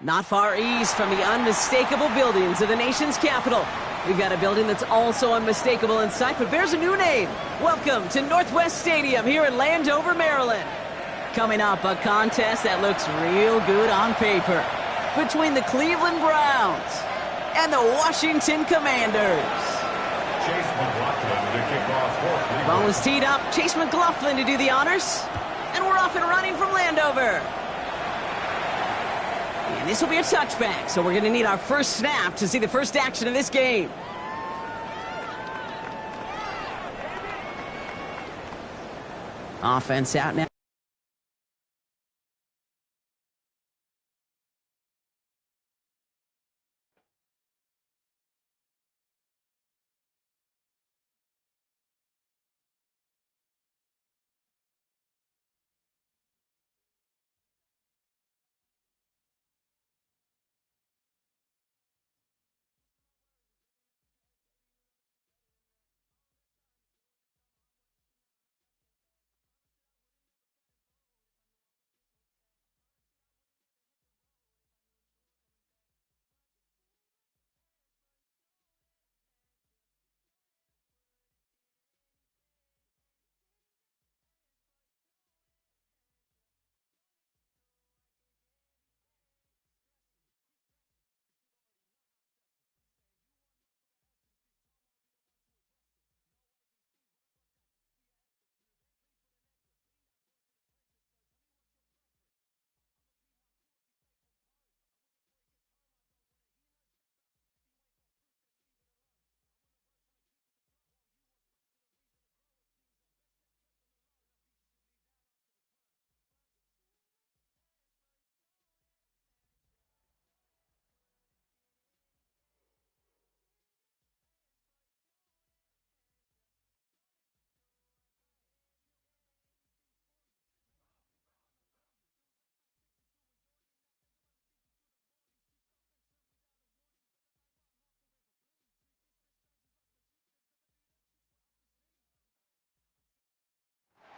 Not far east from the unmistakable buildings of the nation's capital, we've got a building that's also unmistakable in sight, but bears a new name. Welcome to Northwest Stadium here in Landover, Maryland. Coming up, a contest that looks real good on paper between the Cleveland Browns and the Washington Commanders. Chase McLaughlin to kick off for Cleveland. Ball is teed up. Chase McLaughlin to do the honors. And we're off and running from Landover. And this will be a touchback, so we're going to need our first snap to see the first action of this game. Offense out now.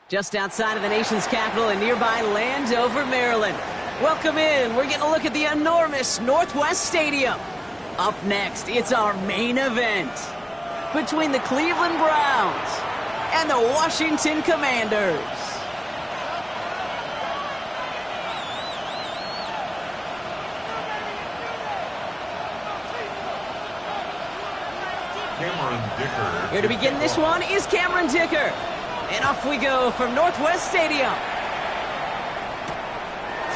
Just outside of the nation's capital in nearby Landover, Maryland. Welcome in. We're getting a look at the enormous Northwest Stadium. Up next, it's our main event between the Cleveland Browns and the Washington Commanders. Cameron Dicker. Here to begin this one is Cameron Dicker. And off we go from Northwest Stadium.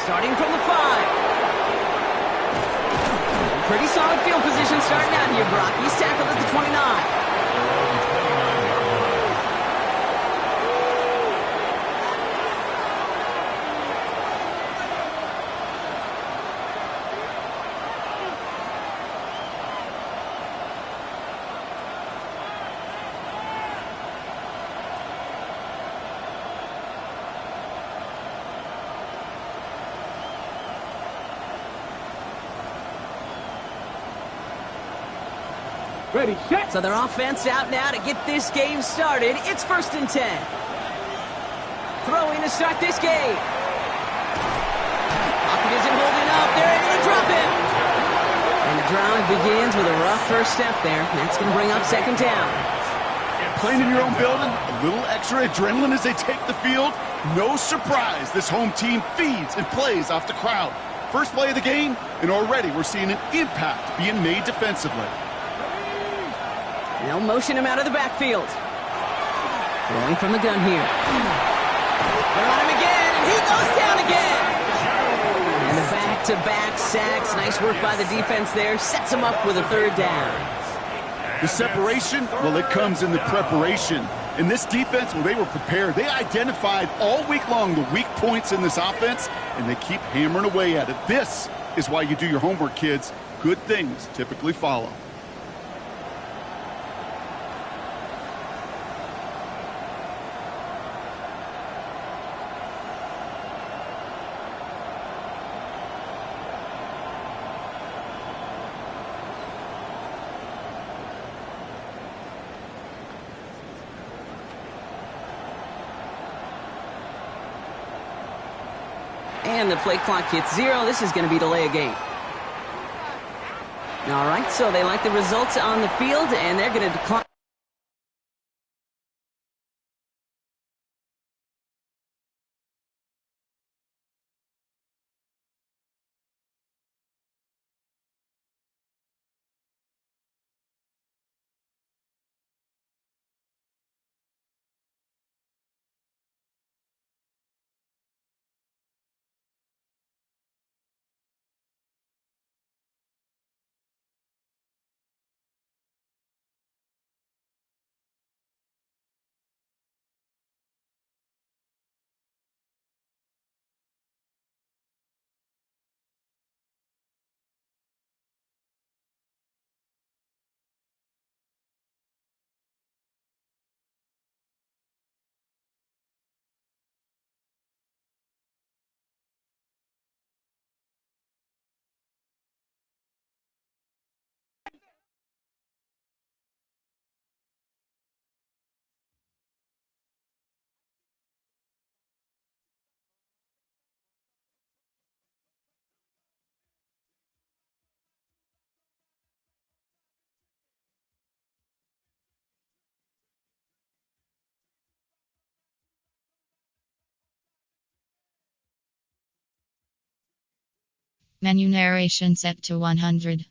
Starting from the 5. Pretty solid field position starting out here, Brock. He's tackled at the 29. Ready, set. So their offense out now to get this game started. It's 1st and 10. Throwing to start this game. Lockett isn't holding up. They're able to drop him. And the drive begins with a rough first step there. That's going to bring up 2nd down. Playing in your own building, a little extra adrenaline as they take the field. No surprise, this home team feeds and plays off the crowd. First play of the game, and already we're seeing an impact being made defensively. They'll motion him out of the backfield. Throwing from the gun here. They're on him again, and he goes down again. And the back-to-back sacks. Nice work by the defense there. Sets him up with a 3rd down. The separation, well, it comes in the preparation. In this defense, well, they were prepared. They identified all week long the weak points in this offense, and they keep hammering away at it. This is why you do your homework, kids. Good things typically follow. And the play clock hits 0. This is going to be delay a game. All right, so they like the results on the field, and they're going to decline. Menu narration set to 100.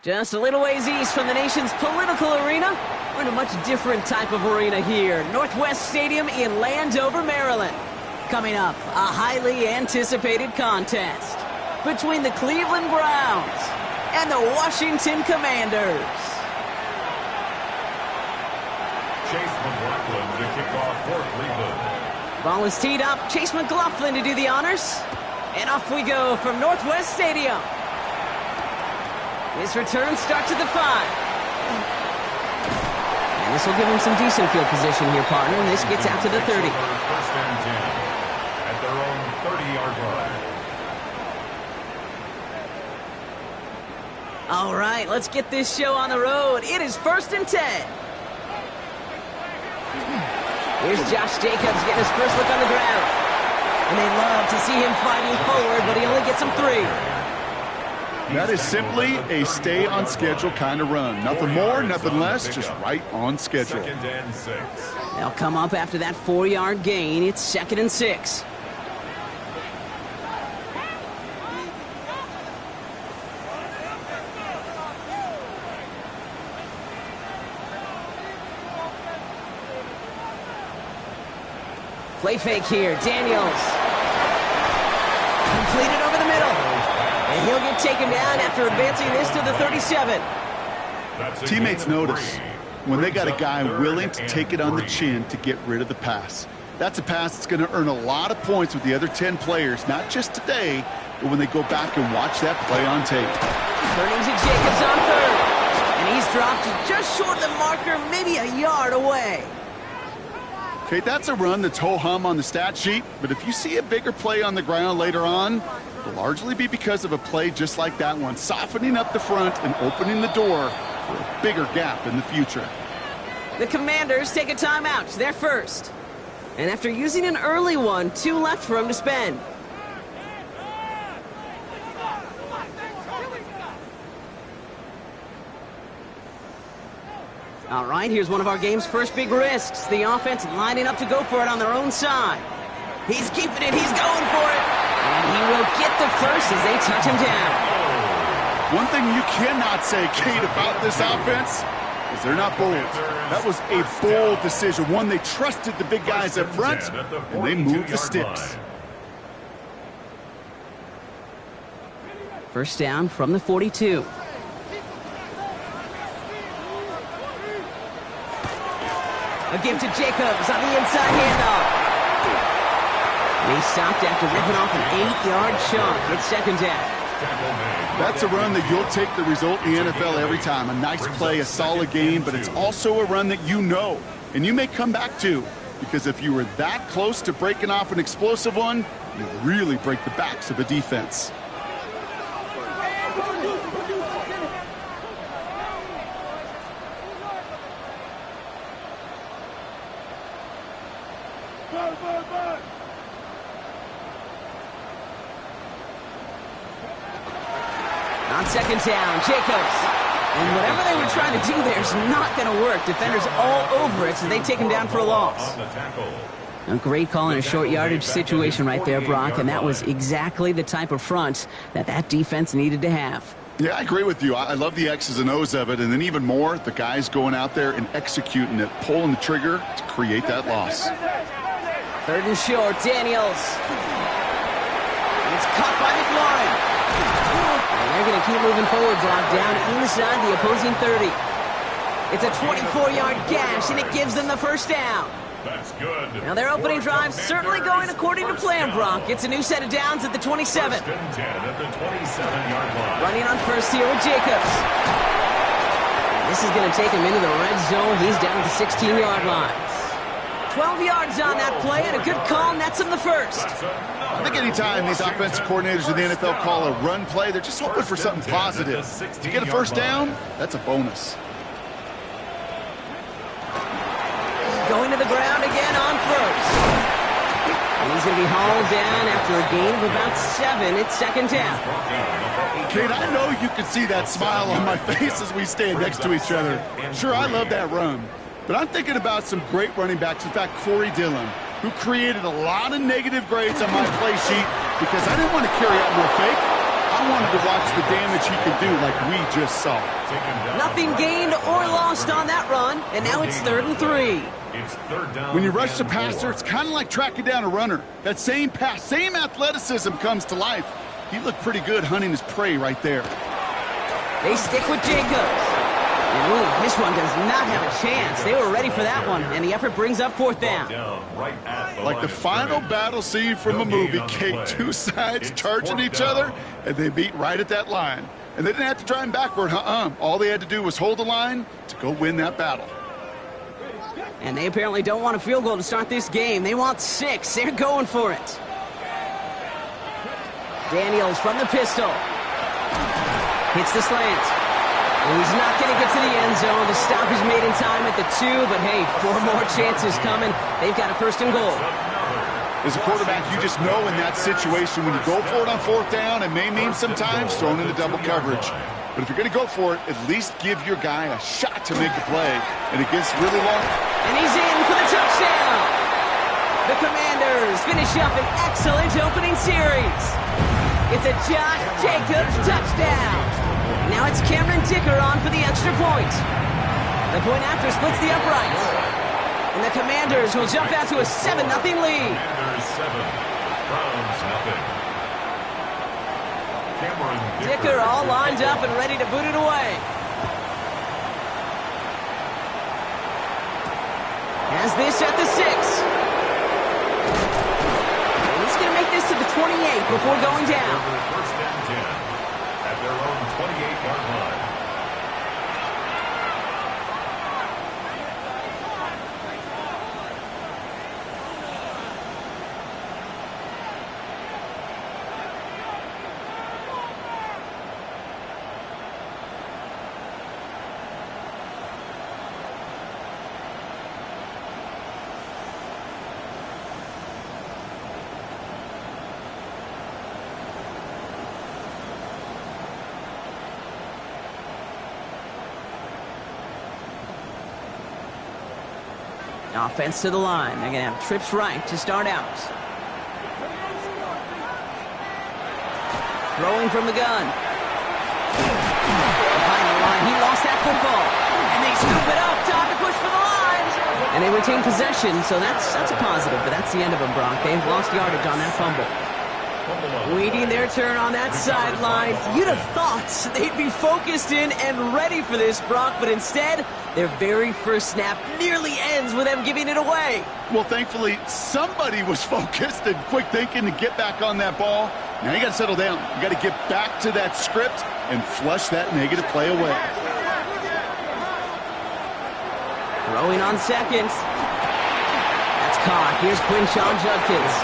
Just a little ways east from the nation's political arena, we're in a much different type of arena here. Northwest Stadium in Landover, Maryland. Coming up, a highly anticipated contest between the Cleveland Browns and the Washington Commanders. Chase McLaughlin to kick off for Cleveland. Ball is teed up. Chase McLaughlin to do the honors. And off we go from Northwest Stadium. His return starts at the 5. And this will give him some decent field position here, partner. And this gets out to the 30. First and 10 at their own 30-yard line. All right, let's get this show on the road. It is 1st and 10. Here's Josh Jacobs getting his first look on the ground. And they love to see him fighting forward, but he only gets him 3. That is simply a stay-on-schedule kind of run. Nothing more, nothing less, just right on schedule. 2nd and 6. They'll come up after that 4-yard gain. It's 2nd and 6. Play fake here. Daniels. Completed over the middle. And he'll get taken down after advancing this to the 37. Teammates notice when they got a guy willing to take it on the chin to get rid of the pass. That's a pass that's going to earn a lot of points with the other 10 players, not just today, but when they go back and watch that play on tape. Turning to Jacobs on third. And he's dropped just short of the marker, maybe a yard away. Okay, that's a run that's ho-hum on the stat sheet, but if you see a bigger play on the ground later on, it'll largely be because of a play just like that one, softening up the front and opening the door for a bigger gap in the future. The Commanders take a timeout. They're first. And after using an early one, 2 left for him to spend. All right, here's one of our game's first big risks. The offense lining up to go for it on their own side. He's keeping it. He's going for it. And he will get the first as they touch him down. One thing you cannot say, Kate, about this offense is they're not bold. That was a bold decision. One, they trusted the big guys up front, and they moved the sticks. First down from the 42. A give to Jacobs on the inside handoff. And he stopped after ripping off an 8-yard chunk. It's second down. That's a run that you'll take the result in the NFL every time. A nice play, a solid game, but it's also a run that you know and you may come back to, because if you were that close to breaking off an explosive one, you really break the backs of a defense. On second down, Jacobs. And whatever they were trying to do there is not going to work. Defenders all over it, so they take him down for a loss. A great call in a short yardage situation right there, Brock, and that was exactly the type of front that defense needed to have. Yeah, I agree with you. I love the X's and O's of it, and then even more, the guys going out there and executing it, pulling the trigger to create that loss. Third and short, Daniels. And it's caught by McLaurin. And they're going to keep moving forward, Brock, down inside the opposing 30. It's a 24-yard gash, and it gives them the first down. That's good. Now their opening drive's certainly going according to plan, Brock. It's a new set of downs at the 27. First and 10 at the 27-yard line. Running on first here with Jacobs. And this is going to take him into the red zone. He's down at the 16-yard line. 12 yards on that play, and a good call nets him the first. I think anytime these offensive coordinators in the NFL call a run play, they're just hoping for something positive. To get a first down, that's a bonus. Going to the ground again on first. And he's going to be hauled down after a gain of about 7. It's second down. Kate, I know you can see that smile on my face as we stand next to each other. Sure, I love that run. But I'm thinking about some great running backs. In fact, Corey Dillon, who created a lot of negative grades on my play sheet because I didn't want to carry out no fake. I wanted to watch the damage he could do like we just saw. Nothing gained or lost on that run, and now it's 3rd and 3. It's third down. When you rush the passer, it's kind of like tracking down a runner. That same pass, same athleticism comes to life. He looked pretty good hunting his prey right there. They stick with Jacobs. And ooh, this one does not have a chance. They were ready for that one, and the effort brings up 4th down. Right at Like the final battle scene from a movie, Kate, 2 sides charging each other, and they beat right at that line. And they didn't have to drive backward, All they had to do was hold the line to go win that battle. And they apparently don't want a field goal to start this game. They want 6. They're going for it. Daniels from the pistol. Hits the slant. And he's not going to get to the end zone. The stop is made in time at the 2, but hey, 4 more chances coming. They've got a 1st and goal. As a quarterback, you just know in that situation when you go for it on 4th down, it may mean sometimes throwing into double coverage. But if you're going to go for it, at least give your guy a shot to make the play. And it gets really long. And he's in for the touchdown. The Commanders finish up an excellent opening series. It's a Josh Jacobs touchdown. Now it's Cameron Dicker on for the extra point. The point after splits the uprights. And the Commanders will jump out to a 7-0 lead. Commanders 7, Browns nothing. Cameron Dicker all lined up and ready to boot it away. Has this at the 6. this to the 28 before going down. First and 10 at their own 28-yard line. Offense to the line. They're going to have trips right to start out. Throwing from the gun. Behind the line, he lost that football. And they scoop it up. Time to push for the line. And they retain possession, so that's a positive. But that's the end of them, Brock. They've lost yardage on that fumble. Waiting their turn on that sideline. You'd have thought they'd be focused in and ready for this, Brock, but instead, their very first snap nearly ends with them giving it away. Well, thankfully, somebody was focused and quick thinking to get back on that ball. Now you got to settle down. You got to get back to that script and flush that negative play away. Throwing on second. That's caught. Here's Quinshon Judkins.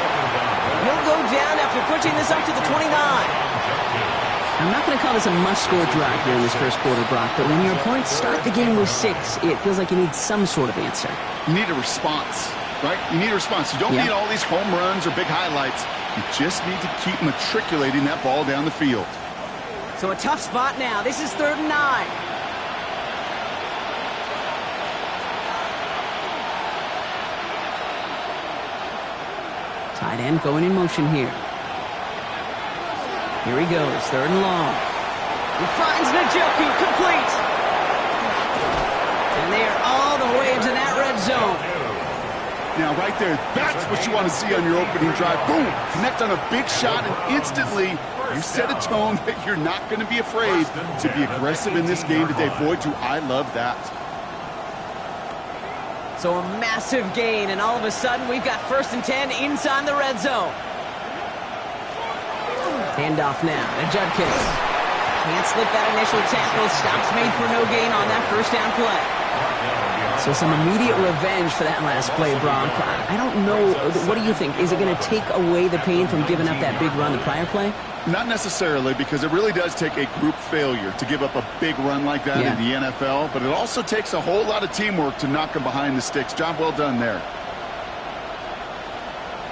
He'll go down after pushing this up to the 29. I'm not going to call this a must-score drive here in this first quarter, Brock, but when your opponents start the game with 6, it feels like you need some sort of answer. You need a response, right? You need a response. You don't need all these home runs or big highlights. You just need to keep matriculating that ball down the field. So a tough spot now. This is 3rd and 9. Tight end going in motion here. Here he goes, 3rd and long. He finds Njoku, complete. And they are all the way into that red zone. Now, right there, that's what you want to see on your opening drive. Boom! Connect on a big shot, and instantly you set a tone that you're not going to be afraid to be aggressive in this game today. Boy, do I love that. So a massive gain, and all of a sudden we've got 1st and 10 inside the red zone. Handoff now to Judkins. Can't slip that initial tackle. Stops made for no gain on that first down play. So some immediate revenge for that last play, Brock. I don't know. What do you think? Is it going to take away the pain from giving up that big run the prior play? Not necessarily, because it really does take a group failure to give up a big run like that in the NFL, but it also takes a whole lot of teamwork to knock them behind the sticks. Job well done there.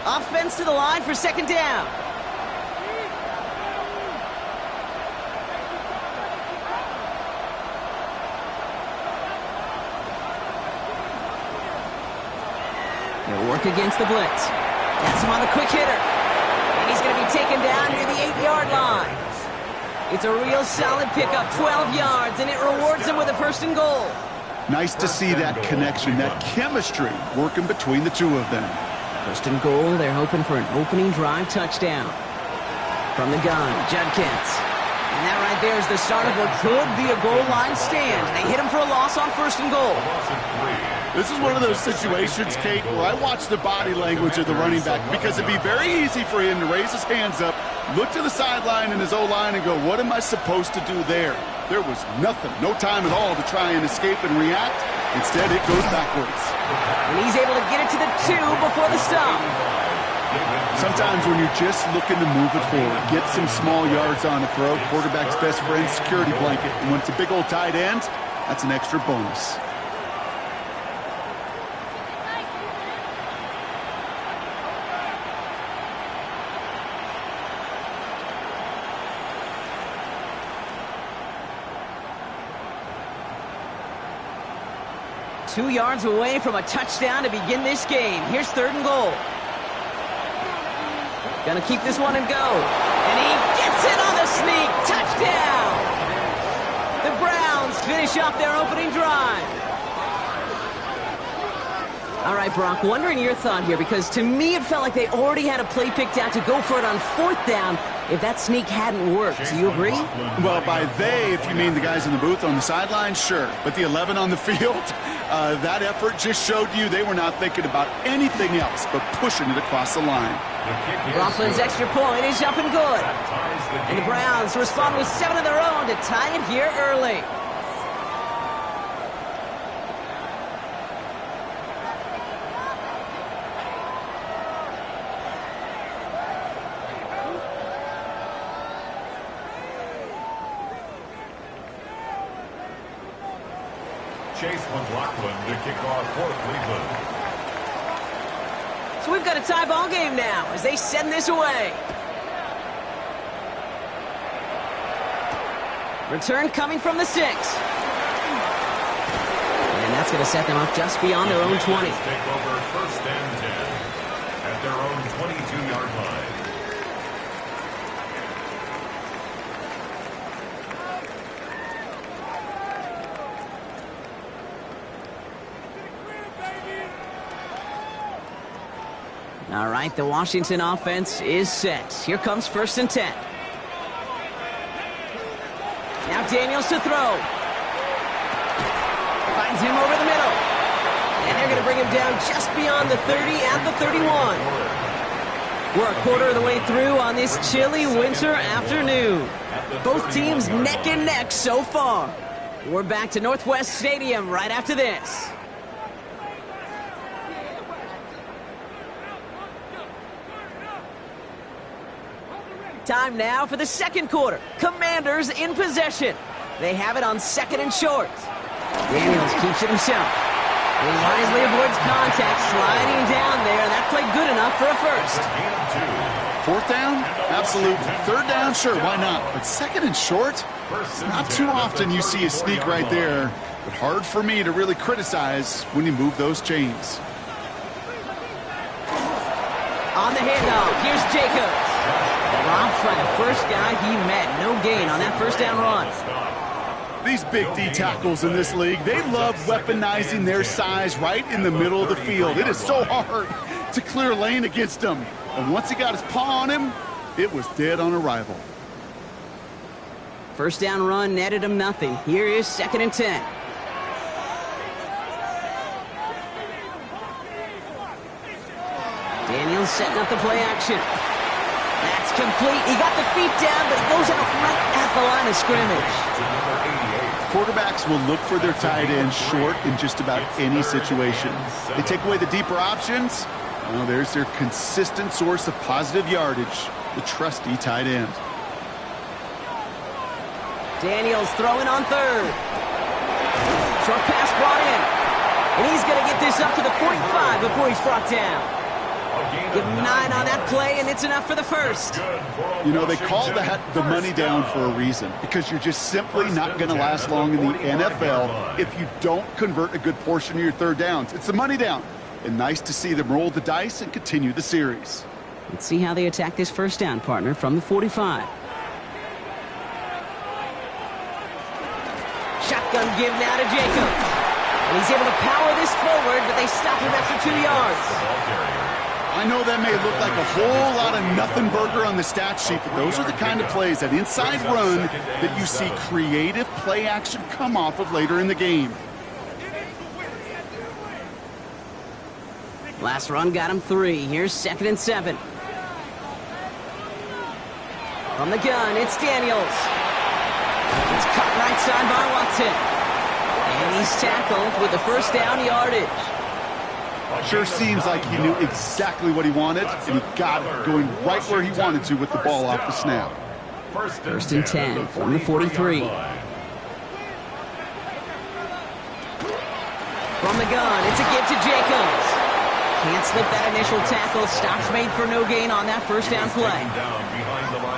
Offense to the line for 2nd down. They'll work against the blitz. Gets him on the quick hitter. And he's going to be taken down near the 8-yard line. It's a real solid pickup, 12 yards, and it rewards him with a 1st and goal. Nice to see that connection, that chemistry working between the two of them. 1st and goal, they're hoping for an opening drive touchdown. From the gun, Judkins. And that right there is the start of what could be a goal line stand. They hit him for a loss on 1st and goal. This is one of those situations, Kate, where I watch the body language of the running back, because it'd be very easy for him to raise his hands up, look to the sideline in his O-line and go, what am I supposed to do there? There was nothing, no time at all to try and escape and react. Instead, it goes backwards. And he's able to get it to the 2 before the stop. Sometimes when you're just looking to move it forward, get some small yards on a throw, quarterback's best friend, security blanket. And when it's a big old tight end, that's an extra bonus. Two yards away from a touchdown to begin this game. Here's 3rd and goal. Gonna keep this one and go. And he gets it on the sneak. Touchdown! The Browns finish off their opening drive. All right, Brock, wondering your thought here, because to me it felt like they already had a play picked out to go for it on 4th down, if that sneak hadn't worked. Do you agree? Well, by they, if you mean the guys in the booth on the sideline, sure. But the 11 on the field, that effort just showed you they were not thinking about anything else but pushing it across the line. Laughlin's extra point is up and good. And the Browns respond with 7 of their own to tie it here early. Chase McLaughlin to kick off for Cleveland. So we've got a tie ball game now as they send this away. Return coming from the 6. And that's going to set them up just beyond their own 20. Take over first and 10 at their own 22-yard line. All right, the Washington offense is set. Here comes first and 10. Now Daniels to throw. Finds him over the middle. And they're going to bring him down just beyond the 30 at the 31. We're a quarter of the way through on this chilly winter afternoon. Both teams neck and neck so far. We're back to Northwest Stadium right after this. Time now for the second quarter. Commanders in possession. They have it on second and short. Daniels keeps it himself. He wisely avoids contact, sliding down there. That played good enough for a first. Fourth down? Absolutely. Third down? Sure, why not? But second and short? Not too often you see a sneak right there. But hard for me to really criticize when you move those chains. On the handoff, here's Jacobs. Dropped by the first guy he met. No gain on that first down run. These big D tackles in this league, they love weaponizing their size right in the middle of the field. It is so hard to clear lane against them. And once he got his paw on him, it was dead on arrival. First down run netted him nothing. Here is second and 10. Daniels setting up the play action. That's complete. He got the feet down, but it goes out right at the line of scrimmage. Quarterbacks will look for their tight end short in just about any situation. They take away the deeper options. Well, there's their consistent source of positive yardage, the trusty tight end. Daniels throwing on third. Short pass brought in. And he's going to get this up to the 45 before he's brought down. Give him 9 on that play, and it's enough for the first. You know, they call that the money down for a reason, because you're just simply not going to last long in the NFL if you don't convert a good portion of your third downs. It's the money down. And nice to see them roll the dice and continue the series. Let's see how they attack this first down, partner, from the 45. Shotgun give now to Jacobs. And he's able to power this forward, but they stop him after 2 yards. I know that may look like a whole lot of nothing burger on the stat sheet, but those are the kind of plays, that inside run, that you see creative play action come off of later in the game. Last run got him 3. Here's second and 7. From the gun, it's Daniels. It's cut right side by Watson. And he's tackled with the first down yardage. Sure seems like he knew exactly what he wanted, and he got it going right where he wanted to with the ball off the snap. First and 10 from the 43. From the gun, it's a give to Jacobs. Can't slip that initial tackle. Stops made for no gain on that first down play.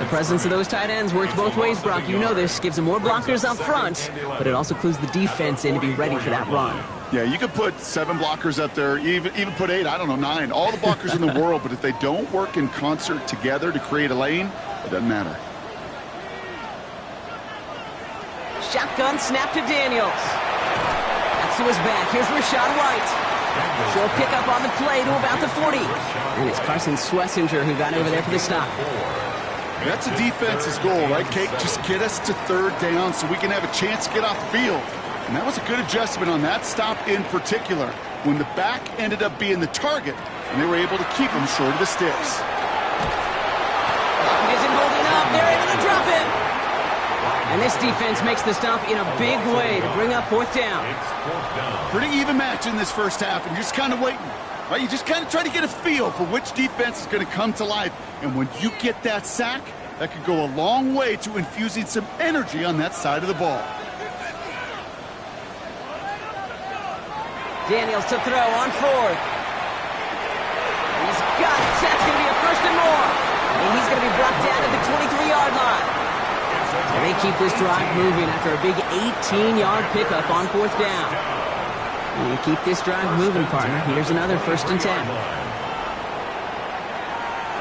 The presence of those tight ends works both ways, Brock. You know this. Gives them more blockers up front, but it also clues the defense in to be ready for that run. Yeah, you could put 7 blockers up there, even put 8, I don't know, 9. All the blockers in the world, but if they don't work in concert together to create a lane, it doesn't matter. Shotgun snap to Daniels. That's to his back. Here's Rachaad White. Short pickup on the play to about the 40. And it's Carson Schlesinger who got over there for the stop. That's a defense's goal, right, Kate? Just get us to third down so we can have a chance to get off the field. And that was a good adjustment on that stop in particular, when the back ended up being the target, and they were able to keep him short of the sticks. He isn't holding up. They're able to drop it. And this defense makes the stop in a big way to bring up fourth down. Pretty even match in this first half, and you're just kind of waiting. Right, you just kind of try to get a feel for which defense is going to come to life. And when you get that sack, that could go a long way to infusing some energy on that side of the ball. Daniels to throw on fourth. He's got it. That's going to be a first and more. And he's going to be brought down at the 23-yard line. And they keep this drive moving after a big 18-yard pickup on fourth down. You keep this drive moving, partner. Here's another 1st and 10.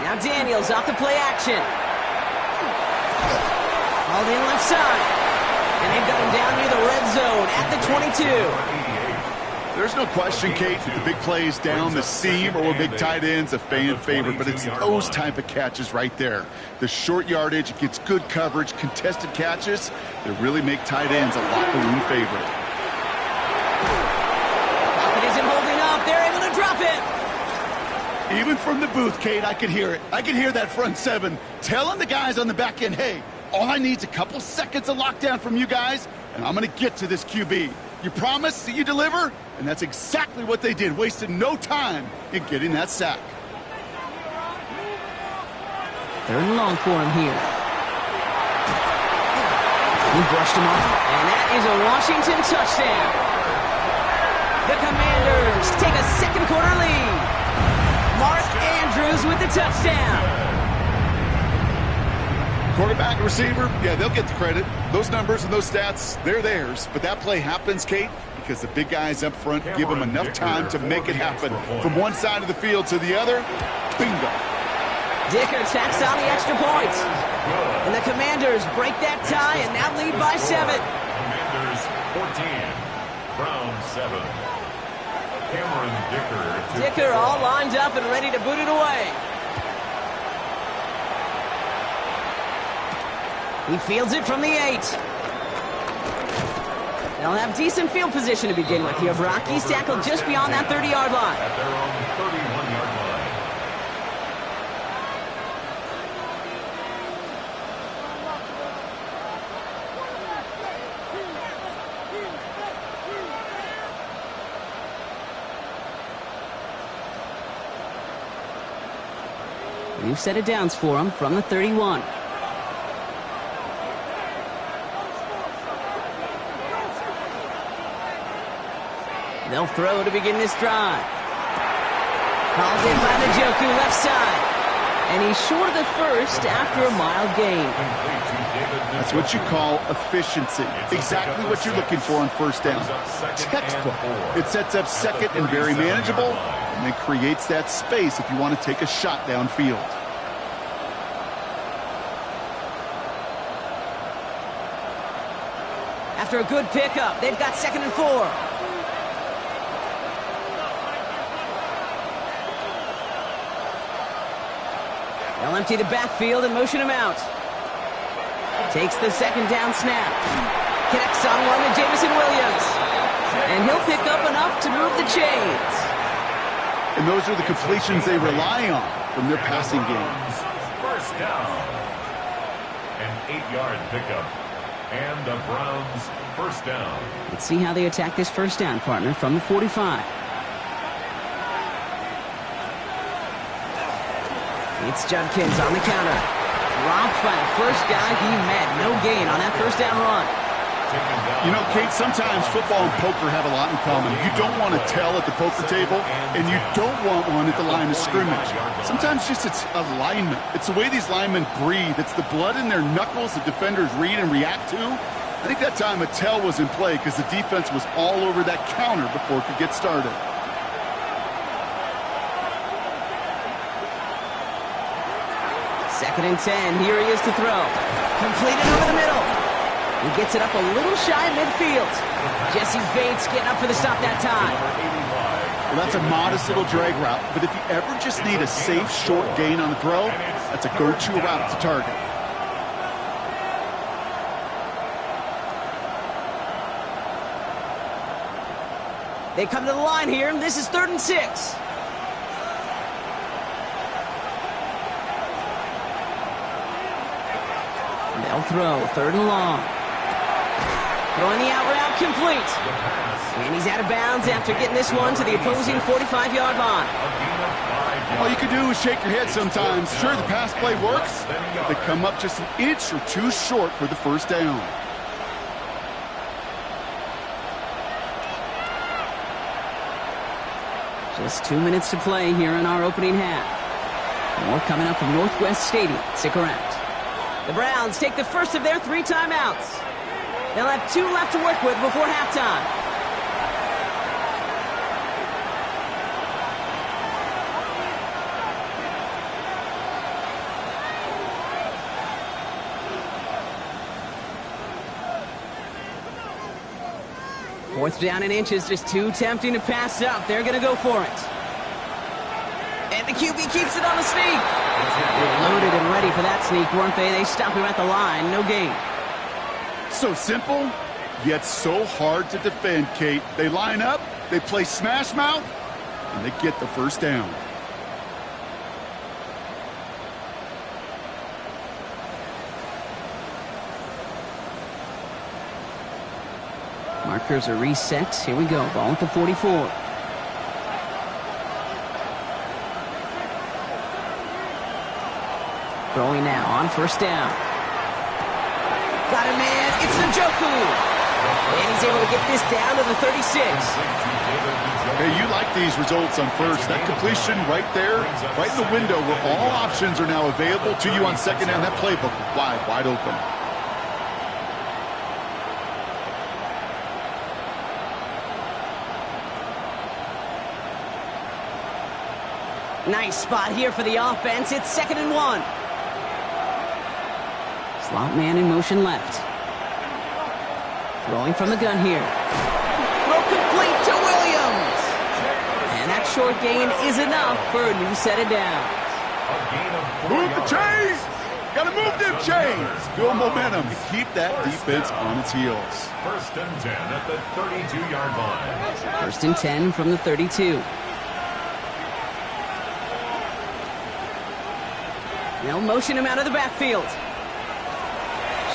Now Daniels off the play action. Hauled in left side. And they've got him down near the red zone at the 22. There's no question, Kate, that the big plays down the seam or big tight ends a fan favorite, but it's those type of catches right there. The short yardage, it gets good coverage, contested catches that really make tight ends a locker room favorite. They're able to drop it. Even from the booth, Kate, I could hear it. I could hear that front seven telling the guys on the back end, hey, all I need is a couple seconds of lockdown from you guys, and I'm going to get to this QB. You promise that you deliver? And that's exactly what they did, wasted no time in getting that sack. 3rd and long for him here. He brushed him off, and that is a Washington touchdown. The Commanders take a second-quarter lead. Mark Andrews with the touchdown. Quarterback and receiver, yeah, they'll get the credit. Those numbers and those stats, they're theirs. But that play happens, Kate, because the big guys up front give them enough time to make it happen. From one side of the field to the other, bingo. Dicker tacks on the extra point. And the Commanders break that tie and now lead by 7. Commanders 14, Browns 7. Cameron Dicker all lined up and ready to boot it away. He fields it from the 8. They'll have decent field position to begin with here. Rockies tackled just beyond that 30-yard line. At their own 31-yard line. New set of downs for him from the 31. They'll throw to begin this drive. Hauled in by Njoku left side. And he's short of the first after a mild gain. That's what you call efficiency. Exactly what you're looking for on first down. Textbook. It sets up second and very manageable, and then creates that space if you want to take a shot downfield. After a good pickup, they've got 2nd and 4. They'll empty the backfield and motion him out. Takes the 2nd down snap. Connects on one to Jameson Williams. And he'll pick up enough to move the chains. And those are the completions they rely on from their passing game. First down. An 8-yard pickup. And the Browns first down. Let's see how they attack this first down, partner, from the 45. It's Judkins on the counter. Dropped by the first guy he met. No gain on that first down run. You know, Kate, sometimes football and poker have a lot in common. You don't want to tell at the poker table, and you don't want one at the line of scrimmage. Sometimes just it's alignment. It's the way these linemen breathe. It's the blood in their knuckles that defenders read and react to. I think that time a tell was in play because the defense was all over that counter before it could get started. Second and 10. Here he is to throw. Completed over the middle. He gets it up a little shy midfield. Jesse Bates getting up for the stop that time. Well, that's a modest little drag route, but if you ever just need a safe, short gain on the throw, that's a go-to route to target. They come to the line here, and this is 3rd and 6. They'll throw, 3rd and long. Throwing the out route complete. And he's out of bounds after getting this one to the opposing 45-yard line. All you can do is shake your head sometimes. Sure, the pass play works, but they come up just an inch or two short for the first down. Just 2 minutes to play here in our opening half. More coming up from Northwest Stadium. Stick around. The Browns take the first of their 3 timeouts. They'll have 2 left to work with before halftime. Fourth down and inches, just too tempting to pass up. They're going to go for it. And the QB keeps it on the sneak. They're loaded and ready for that sneak, weren't they? They stop him at the line. No gain. So simple, yet so hard to defend, Kate. They line up, they play smash mouth, and they get the first down. Markers are reset. Here we go. Ball at the 44. Throwing now on first down. Got a man. It's Njoku. And he's able to get this down to the 36. Hey, you like these results on first. That completion right there, right in the window where all options are now available to you on second down. That playbook wide open. Nice spot here for the offense. It's 2nd and 1. Slot man in motion left. Throwing from the gun here. Throw complete to Williams. And that short gain is enough for a new set of downs. Move the chains! Gotta move them chains! Build momentum to keep that defense on its heels. 1st and 10 at the 32-yard line. 1st and 10 from the 32. They'll motion him out of the backfield.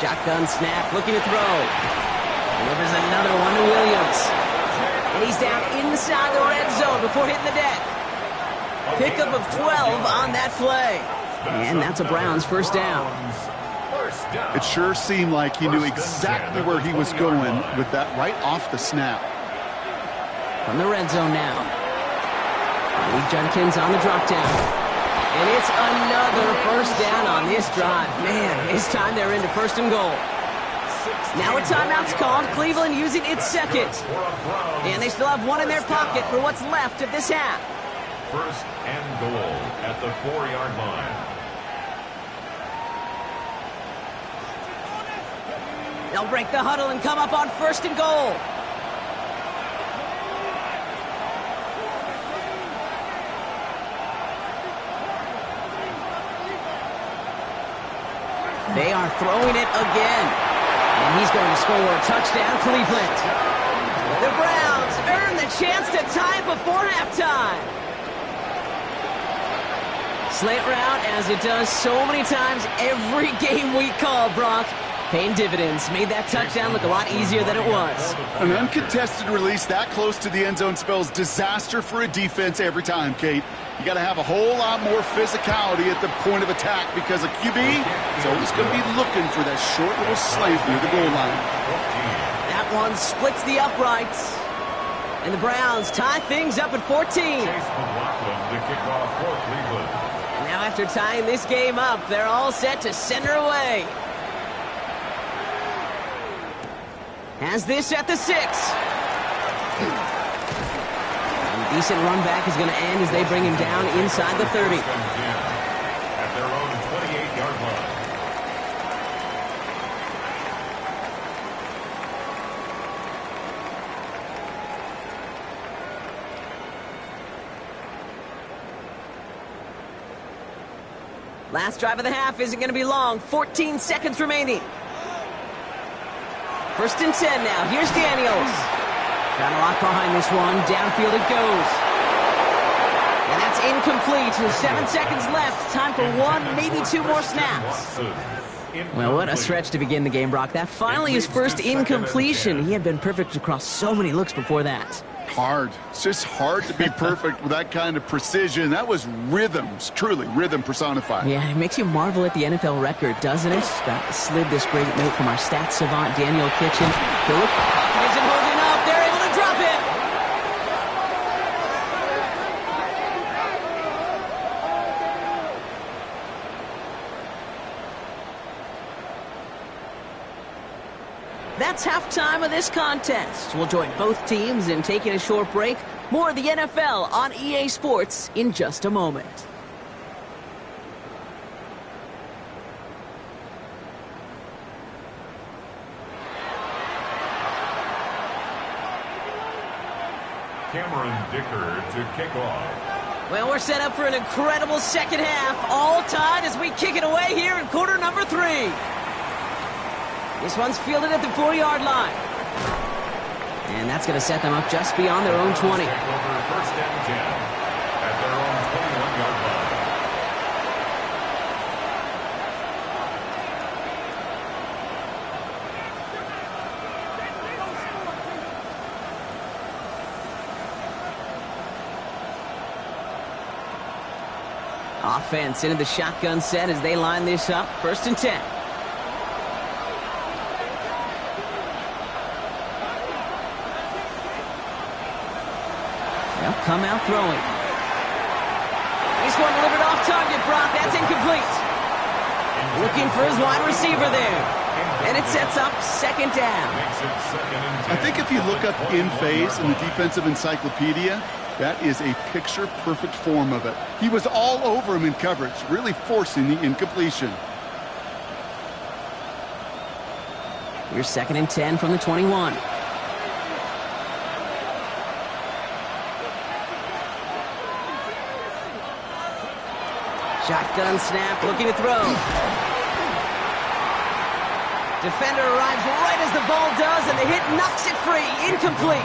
Shotgun snap, looking to throw. Delivers another one to Williams. And he's down inside the red zone before hitting the deck. Pickup of 12 on that play. And that's a Browns first down. It sure seemed like he knew exactly where he was going with that right off the snap. From the red zone now. Lee Judkins on the drop down. And it's another first down on this drive. Man, this time they're into 1st and goal. Now a timeout's called. Cleveland using its second. And they still have one in their pocket for what's left of this half. 1st and goal at the 4-yard line. They'll break the huddle and come up on 1st and goal. They are throwing it again. And he's going to score a touchdown, Cleveland. The Browns earn the chance to tie it before halftime. Slant route, as it does so many times every game we call, Brock. Paying dividends. Made that touchdown look a lot easier than it was. An uncontested release that close to the end zone spells disaster for a defense every time, Kate. You got to have a whole lot more physicality at the point of attack because a QB is always going to be looking for that short little slant near the goal line. That one splits the uprights. And the Browns tie things up at 14. Chase McLaughlin to kick off for Cleveland. Now after tying this game up, they're all set to send her away. Has this at the 6. A decent run back is going to end as they bring him down inside the 30. At their own 28-yard line. Last drive of the half isn't going to be long. 14 seconds remaining. 1st and 10 now. Here's Daniels. Got a lot behind this one. Downfield it goes. And that's incomplete. 7 seconds left. Time for one, maybe two more snaps. Well, what a stretch to begin the game, Brock. That finally his first incompletion. He had been perfect across so many looks before that. Hard. It's just hard to be perfect with that kind of precision. That was rhythms, truly rhythm personified. Yeah, it makes you marvel at the NFL record, doesn't it? Got slid this great note from our stats savant, Daniel Kitchen. Philip isn't holding up. They're able to drop it. That's halftime of this contest. We'll join both teams in taking a short break. More of the NFL on EA Sports in just a moment. Cameron Dicker to kick off. Well, we're set up for an incredible second half. All tied as we kick it away here in quarter number 3. This one's fielded at the 4-yard line. And that's going to set them up just beyond their own 20. First and 10 at their own 21-yard line. Offense into the shotgun set as they line this up. First and 10. They'll come out throwing. This one delivered off target, Brock. That's incomplete. Looking for his wide receiver there. And it sets up second down. I think if you look up in phase in the defensive encyclopedia, that is a picture-perfect form of it. He was all over him in coverage, really forcing the incompletion. Here's second and 10 from the 21. Shotgun snap, looking to throw. Defender arrives right as the ball does, and the hit knocks it free. Incomplete.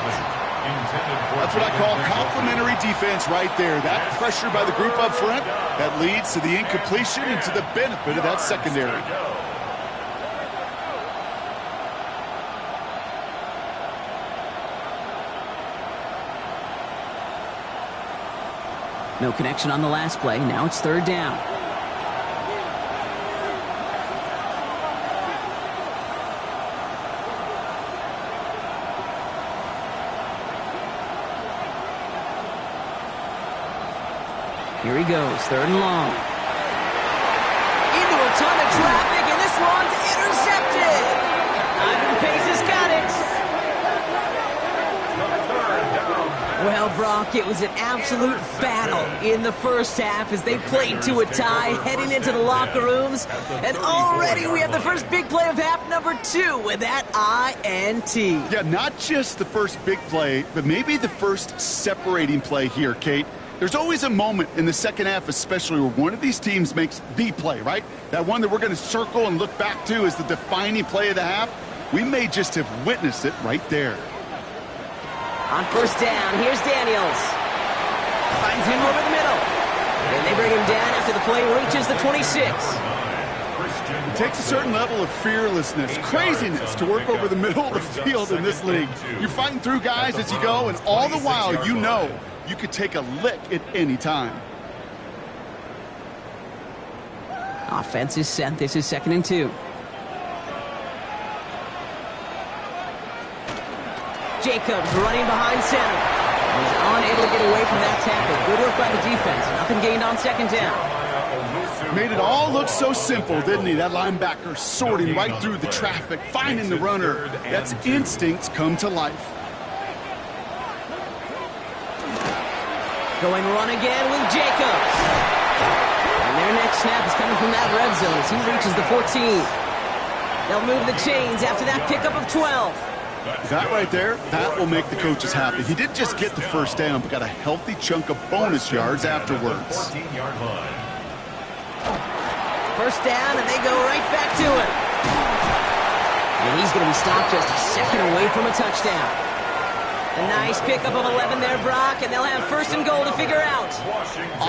That's what I call complimentary defense right there. That pressure by the group up front, that leads to the incompletion and to the benefit of that secondary. No connection on the last play. Now it's third down. Here he goes, third and long. Into a ton of traffic, and this one's intercepted. Ivan Pace has got it. Well, Brock, it was an absolute battle in the first half as they played to a tie, heading into the locker rooms. And already we have the first big play of half number 2 with that INT. Yeah, not just the first big play, but maybe the first separating play here, Kate. There's always a moment in the second half, especially where one of these teams makes the play, right? That one that we're going to circle and look back to as the defining play of the half. We may just have witnessed it right there. On first down, here's Daniels. Finds him over the middle. And they bring him down after the play reaches the 26. It takes a certain level of fearlessness, craziness to work over the middle of the field in this league. You're fighting through guys as you go, and all the while you know you could take a lick at any time. Offense is set. This is second and 2. Jacobs running behind center. He's unable to get away from that tackle. Good work by the defense. Nothing gained on second down. Made it all look so simple, didn't he? That linebacker sorting right through the traffic, finding the runner. That's instincts come to life. Going run again with Jacobs. And their next snap is coming from that red zone as he reaches the 14. They'll move the chains after that pickup of 12. That right there, that will make the coaches happy. He didn't just get the first down, but got a healthy chunk of bonus yards afterwards. First down, and they go right back to it. And he's going to be stopped just a second away from a touchdown. A nice pickup of 11 there, Brock, and they'll have first and goal to figure out.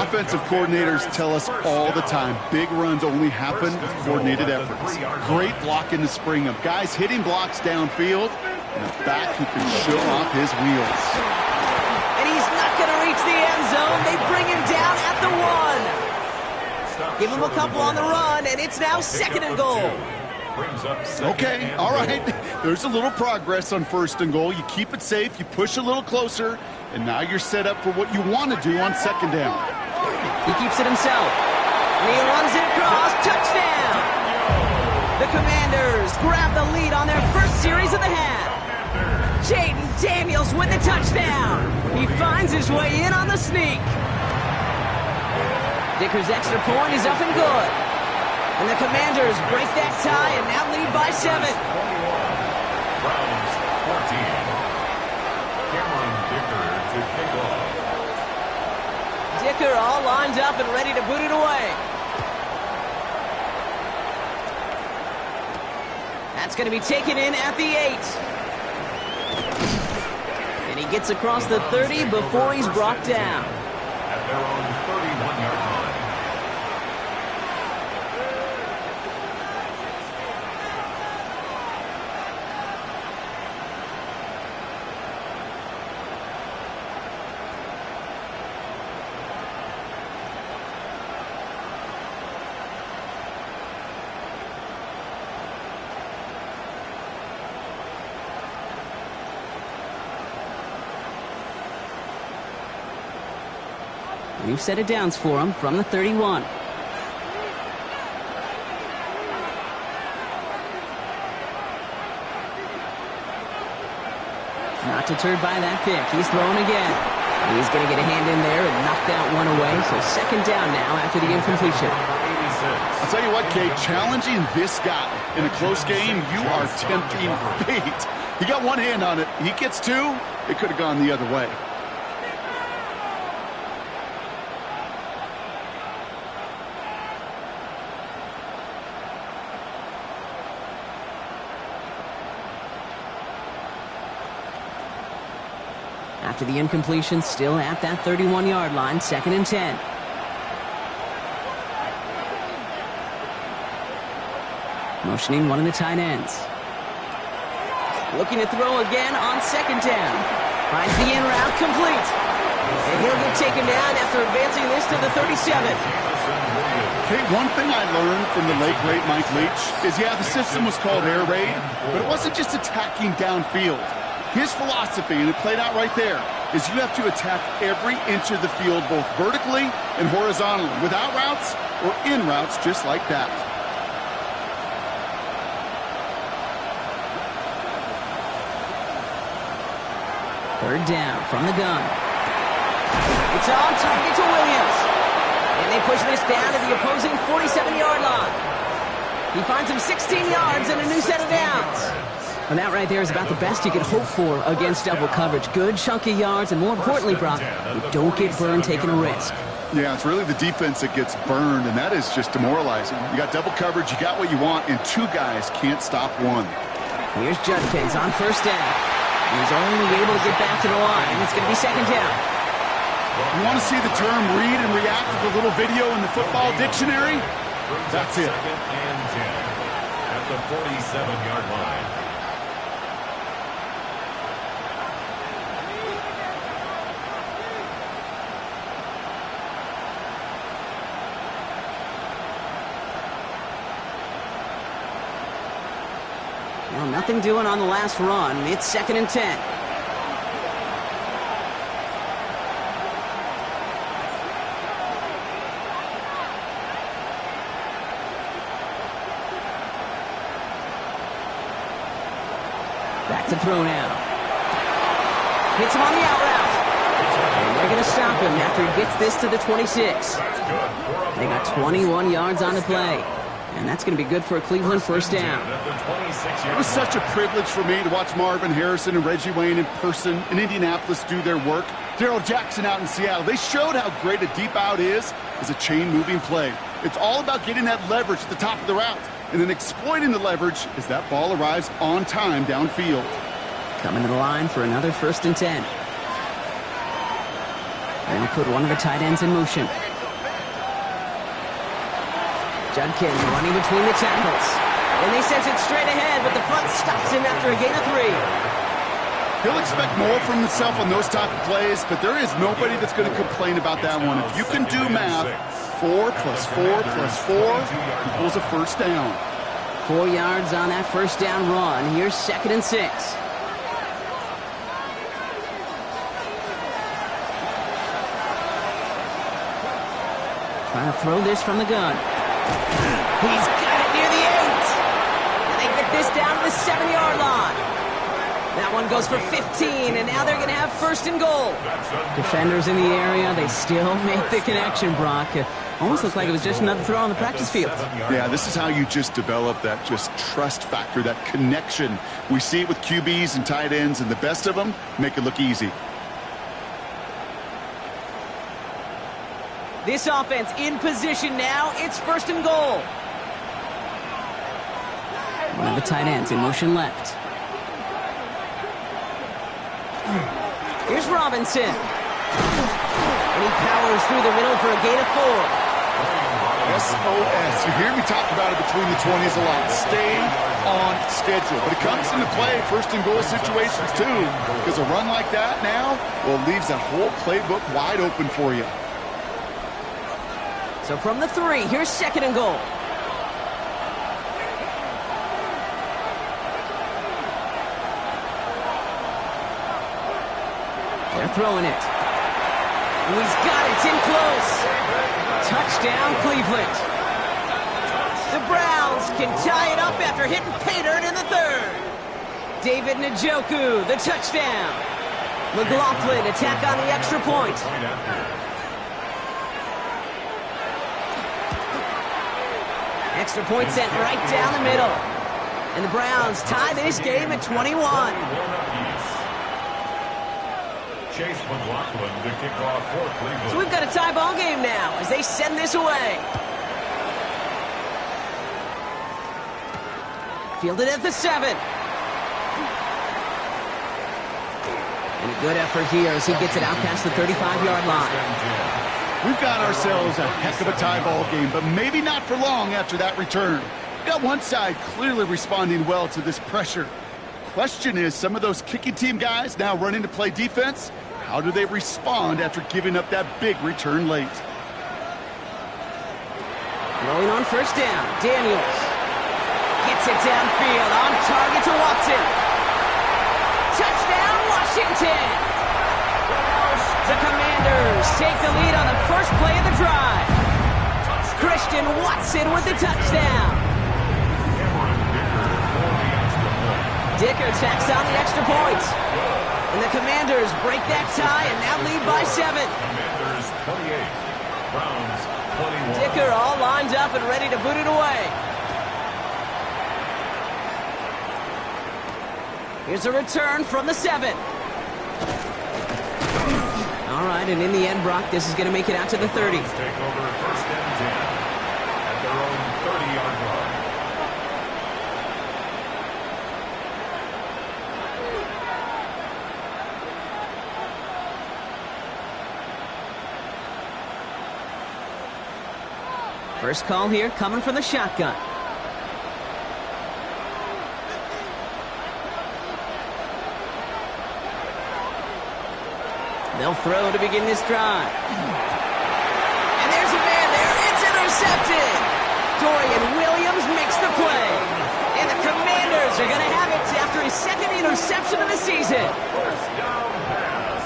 Offensive coordinators tell us all the time, big runs only happen with coordinated efforts. Great block in the spring of guys hitting blocks downfield, and a back who can show off his wheels. And he's not going to reach the end zone. They bring him down at the 1. Give him a couple on the run, and it's now second and goal. Okay, all right. There's a little progress on first and goal. You keep it safe, you push a little closer, and now you're set up for what you want to do on second down. He keeps it himself, and he runs it across. Touchdown! The Commanders grab the lead on their first series of the half. Jaden Daniels with the touchdown. He finds his way in on the sneak. Dicker's extra point is up and good. And the Commanders break that tie and now lead by 7. Browns 14. Cameron Dicker to kick off. Dicker all lined up and ready to boot it away. That's going to be taken in at the 8. And he gets across the 30 before he's brought down. At their own 31-yard line. We've set it downs for him from the 31. Not deterred by that pick. He's throwing again. He's going to get a hand in there and knock that one away. So second down now after the incompletion. I'll tell you what, Kate, challenging this guy in a close game, you are tempting fate. He got one hand on it. He gets two. It could have gone the other way. After the incompletion, still at that 31-yard line, second and 10. Motioning one of the tight ends. Looking to throw again on second down. Finds the in route complete. And he'll get taken down after advancing this to the 37. Okay, one thing I learned from the late, great Mike Leach is, yeah, the system was called air raid, but it wasn't just attacking downfield. His philosophy, and it played out right there, is you have to attack every inch of the field, both vertically and horizontally, without routes or in routes, just like that. Third down from the gun. It's on target to Williams. And they push this down to the opposing 47-yard line. He finds him 16 yards and a new set of downs. And that right there is about the best you could hope for against double coverage. Good chunky yards, and more importantly, Brock, you don't get burned taking a risk. Yeah, it's really the defense that gets burned, and that is just demoralizing. You got double coverage, you got what you want, and two guys can't stop one. Here's Judkins on first down. He's only able to get back to the line, and it's going to be second down. You want to see the term read and react to the little video in the football dictionary? That's it. Second and 10 at the 47-yard line. Well, nothing doing on the last run. It's second and 10. Back to throw now. Hits him on the out route. And they're going to stop him after he gets this to the 26. They got 21 yards on the play. And that's going to be good for a Cleveland first down. It was such a privilege for me to watch Marvin Harrison and Reggie Wayne in person in Indianapolis do their work. Darrell Jackson out in Seattle. They showed how great a deep out is as a chain-moving play. It's all about getting that leverage at the top of the route and then exploiting the leverage as that ball arrives on time downfield. Coming to the line for another 1st and 10. They'll put one of the tight ends in motion. Judkins running between the tackles. And they sent it straight ahead, but the front stops him after a gain of 3. He'll expect more from himself on those type of plays, but there is nobody that's going to complain about that one. If you can do math, 4 plus 4 plus 4 equals a 1st down. 4 yards on that 1st down run. Here's 2nd and 6. Trying to throw this from the gun. He's got it near the 8. And they get this down to the 7-yard line. That one goes for 15, and now they're going to have 1st and goal. Defenders in the area, they still make the connection, Brock. It almost looked like it was just another throw on the practice field. Yeah, this is how you just develop that just trust factor, that connection. We see it with QBs and tight ends, and the best of them make it look easy. This offense in position now. It's 1st and goal. One of the tight ends in motion left. Here's Robinson. And he powers through the middle for a gain of 4. SOS. You hear me talk about it between the 20s a lot. Stay on schedule. But it comes into play 1st and goal situations too. Because a run like that now, well, leaves that whole playbook wide open for you. So from the 3, here's 2nd and goal. They're throwing it. And he's got it. It's in close. Touchdown, Cleveland. The Browns can tie it up after hitting pay dirt in the 3rd. David Njoku, the touchdown. McLaughlin attack on the extra point. Extra point sent right down the middle. And the Browns tie this game at 21. Chase McLaughlin to kick off for Cleveland. So we've got a tie ball game now as they send this away. Fielded at the 7. And a good effort here as he gets it out past the 35-yard line. We've got ourselves a heck of a tie ball game, but maybe not for long after that return. We've got one side clearly responding well to this pressure. Question is, some of those kicking team guys now running to play defense, how do they respond after giving up that big return late? Throwing on 1st down, Daniels gets it downfield, on target to Watson. Touchdown, Washington! The Commanders take the lead on the 1st play of the drive. Christian Watson with the touchdown. Dicker tacks on the extra point. And the Commanders break that tie and now lead by 7. Commanders 28, Browns 21. Dicker all lined up and ready to boot it away. Here's a return from the 7. All right, and in the end, Brock, this is going to make it out to the 30. Take over 1st and 10 at their own 30-yard line. First call here coming from the shotgun. They'll throw to begin this drive. And there's a man there. It's intercepted. Dorian Williams makes the play. And the Commanders are going to have it after his 2nd interception of the season. 1st down pass.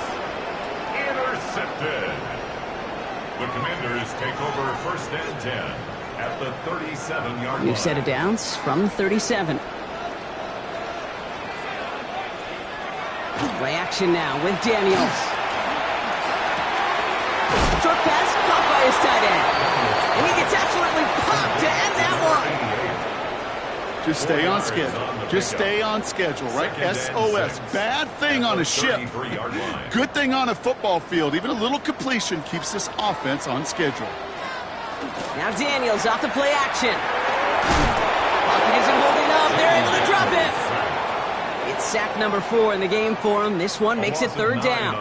Intercepted. The Commanders take over 1st and 10 at the 37-yard line. New set of downs from the 37. Play action now with Daniels. Short pass caught by his tight end. And he gets absolutely popped to end that one. Just stay on schedule. Just stay on schedule, right? SOS. Bad thing on a ship. Good thing on a football field. Even a little completion keeps this offense on schedule. Now Daniels off the play action. Clock isn't holding up. They're able to drop it. It's sack number 4 in the game for him. This one makes it 3rd down.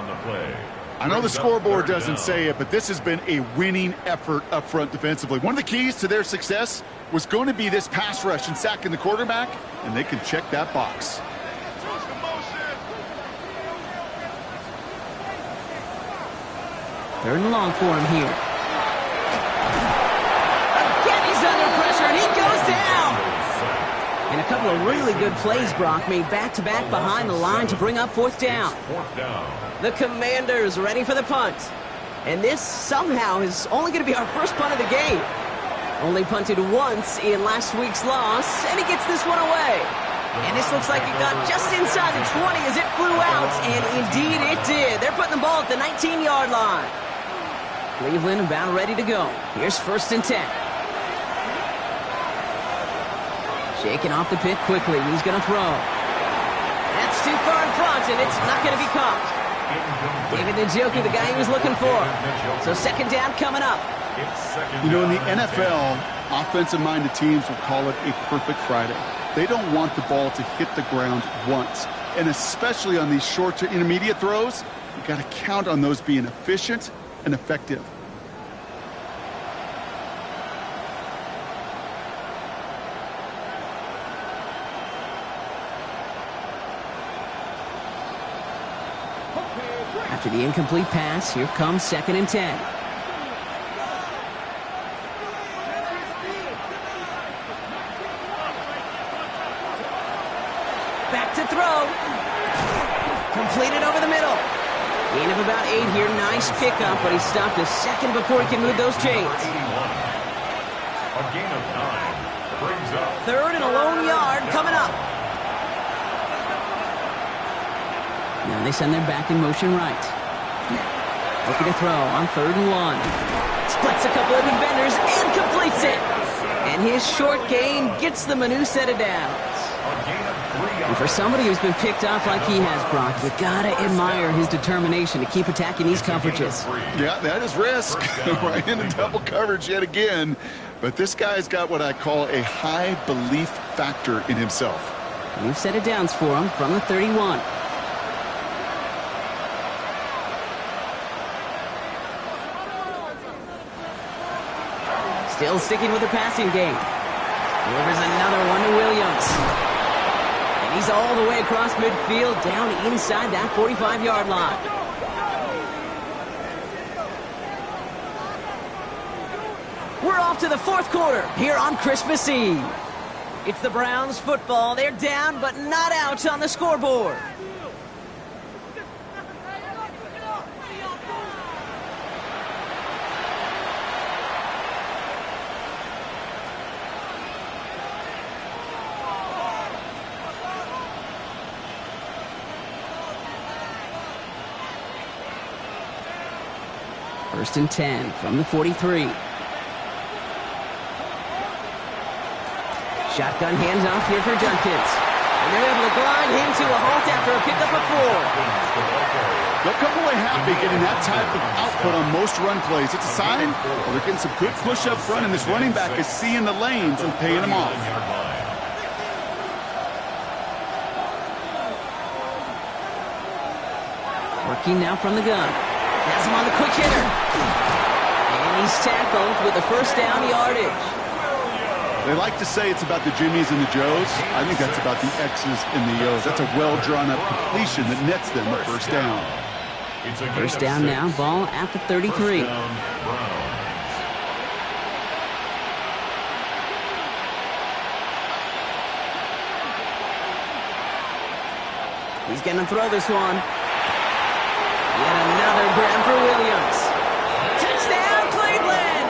I know the scoreboard doesn't say it, but this has been a winning effort up front defensively. One of the keys to their success was going to be this pass rush and sacking the quarterback, and they can check that box. 3rd and long for him here. Again, he's under pressure, and he goes down. And a couple of really good plays Brock made back-to-back behind the line to bring up 4th down. The Commanders ready for the punt. And this somehow is only going to be our first punt of the game. Only punted once in last week's loss, and he gets this one away. And this looks like it got just inside the 20 as it flew out, and indeed it did. They're putting the ball at the 19-yard line. Cleveland about ready to go. Here's 1st and 10. Shaking off the pit quickly. He's going to throw. That's too far in front, and it's not going to be caught. David Njoku, the guy he was looking for. So 2nd down coming up. You know, in the NFL, offensive-minded teams will call it a perfect Friday. They don't want the ball to hit the ground once. And especially on these short to intermediate throws, you got to count on those being efficient and effective. After the incomplete pass, here comes 2nd and 10. Back to throw. Completed over the middle. Gain of about 8 here. Nice pickup, but he stopped a second before he can move those chains. A gain of 9 brings up 3rd and a lone yard coming up. Now they send their back in motion right. Looking to throw on 3rd and 1. Splits a couple of defenders and completes it. And his short gain gets them a new set of downs. And for somebody who's been picked off like he has, Brock, you gotta admire his determination to keep attacking these coverages. Yeah, that is risk. Right into double coverage yet again. But this guy's got what I call a high belief factor in himself. New set of downs for him from the 31. Still sticking with the passing game. Delivers another one to Williams. And he's all the way across midfield, down inside that 45-yard line. We're off to the 4th quarter here on Christmas Eve. It's the Browns football. They're down, but not out on the scoreboard. First and 10 from the 43. Shotgun handoff here for Junkins. And they're able to glide him to a halt after a pickup of 4. They'll come away happy getting that type of output on most run plays. It's a sign they're getting some good push up front, and this running back is seeing the lanes and paying them off. Working now from the gun. Has him on the quick hitter. And he's tackled with the 1st down yardage. They like to say it's about the Jimmies and the Joes. I think that's about the X's and the O's. That's a well-drawn-up completion that nets them a 1st down. 1st down now, ball at the 33. He's going to throw this one. Yet another grab for Williams. Touchdown, Cleveland!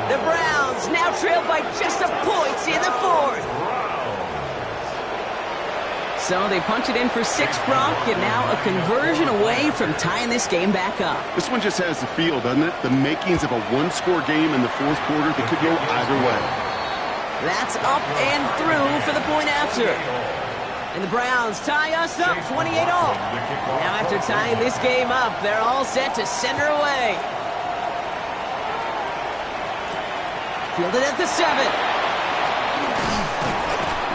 The Browns now trail by just a point in the 4th. So they punch it in for 6, Brock, and now a conversion away from tying this game back up. This one just has the feel, doesn't it? The makings of a one-score game in the 4th quarter that could go either way. That's up and through for the point after. And the Browns tie us up 28-all. Now after tying this game up, they're all set to send her away. Fielded at the 7.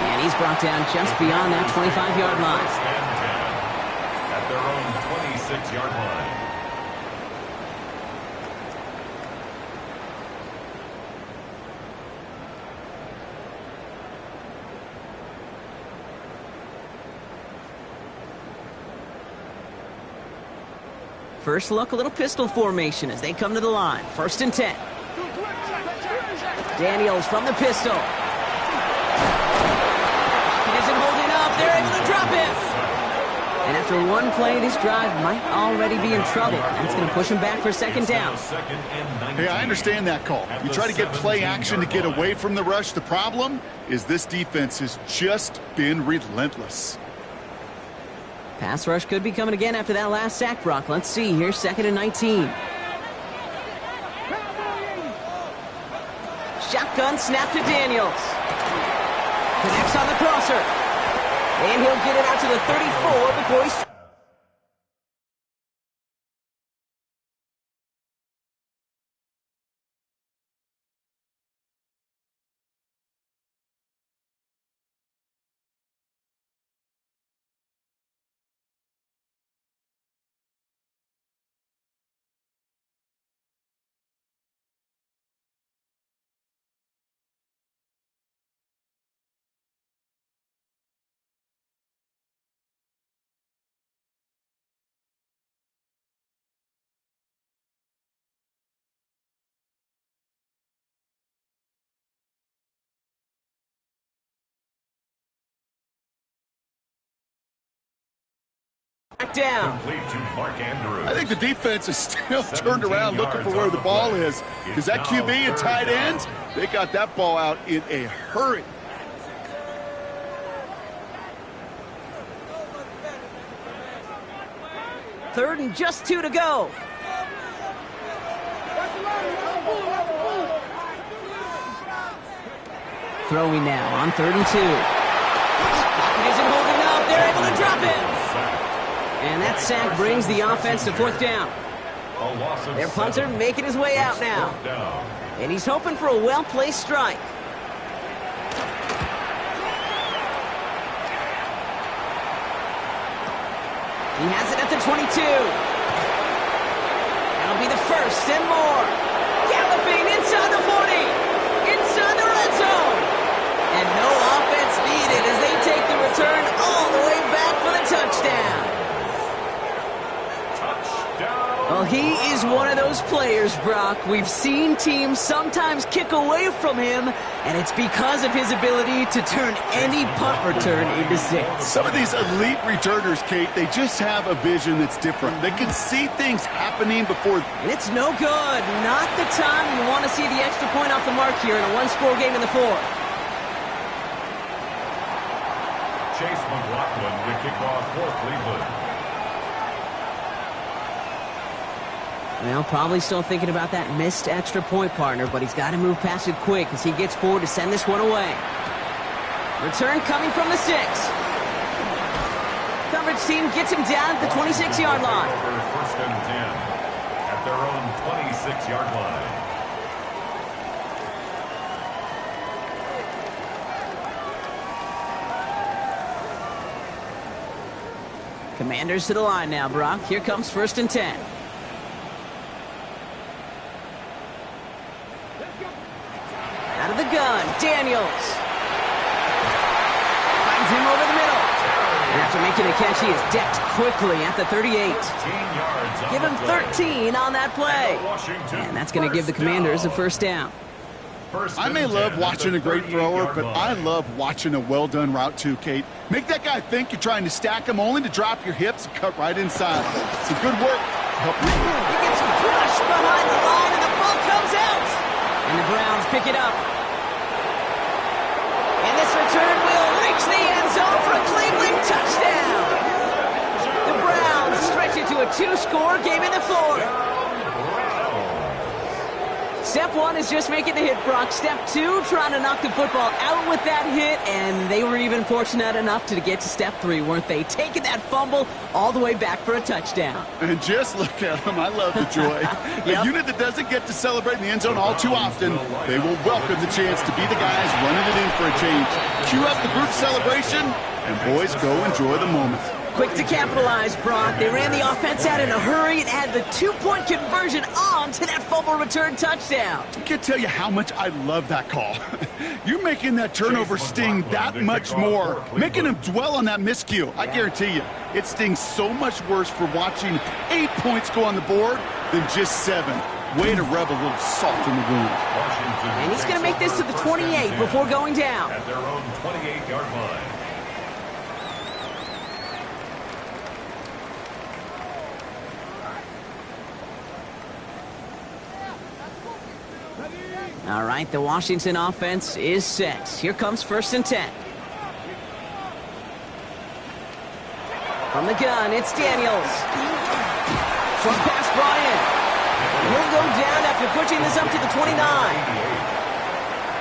And And he's brought down just beyond that 25-yard line. First and 10 at their own 26-yard line. First look, a little pistol formation as they come to the line. First and 10. Daniels from the pistol. He isn't holding up. They're able to drop him. And after one play, this drive might already be in trouble. That's going to push him back for second down. Hey, I understand that call. You try to get play action to get away from the rush. The problem is this defense has just been relentless. Pass rush could be coming again after that last sack, Brock. Let's see here, second and 19. Shotgun snap to Daniels. Connects on the crosser. And he'll get it out to the 34 before he... down. I think the defense is still turned around looking for where the ball is, because that QB and tight ends, they got that ball out in a hurry. Third and just 2 to go. Throwing now on 3rd and 2. Pocket isn't holding up. They're able to drop it. And that sack brings the offense to 4th down. Their punter making his way out now. And he's hoping for a well-placed strike. He has it at the 22. That'll be the first and more. Galloping inside the 40. Inside the red zone. And no offense needed as they take the return all the way back for the touchdown. Well, he is one of those players, Brock. We've seen teams sometimes kick away from him, and it's because of his ability to turn any punt return into 6. Some of these elite returners, Kate, they just have a vision that's different. They can see things happening before... And it's no good. Not the time you want to see the extra point off the mark here in a one-score game in the 4th. Chase McLaughlin to kick off for Cleveland. Well, probably still thinking about that missed extra point, partner, but he's got to move past it quick as he gets forward to send this one away. Return coming from the 6. Coverage team gets him down at the 26-yard line. First and 10 at their own 26-yard line. Commanders to the line now, Brock. Here comes 1st and 10. Out of the gun, Daniels. Finds him over the middle. And after making a catch, he is decked quickly at the 38. Give him 13 on that play. And that's going to give the Commanders a 1st down. I may love watching a great thrower, but I love watching a well-done route too, Kate. Make that guy think you're trying to stack him only to drop your hips and cut right inside. Some good work to help me. He gets crushed behind the line, and the ball comes out. And the Browns pick it up. And this return will reach the end zone for a Cleveland touchdown. The Browns stretch it to a 2-score game in the 4th. Step one is just making the hit, Brock. Step two, trying to knock the football out with that hit, and they were even fortunate enough to get to step three, weren't they? Taking that fumble all the way back for a touchdown. And just look at them. I love the joy. A unit that doesn't get to celebrate in the end zone all too often, they will welcome the chance to be the guys running it in for a change. Cue up the group celebration, and boys, go enjoy the moment. Quick to capitalize, Brock. They ran the offense out in a hurry and had the two-point conversion on to that fumble return touchdown. I can't tell you how much I love that call. You're making that turnover sting that much more, making them dwell on that miscue. I guarantee you, it stings so much worse for watching 8 points go on the board than just 7. Way to rub a little salt in the wound. And he's going to make this to the 28 before going down. At their own 28-yard line. All right, the Washington offense is set. Here comes 1st and 10. From the gun, it's Daniels. Short pass, Bryant. He'll go down after pushing this up to the 29.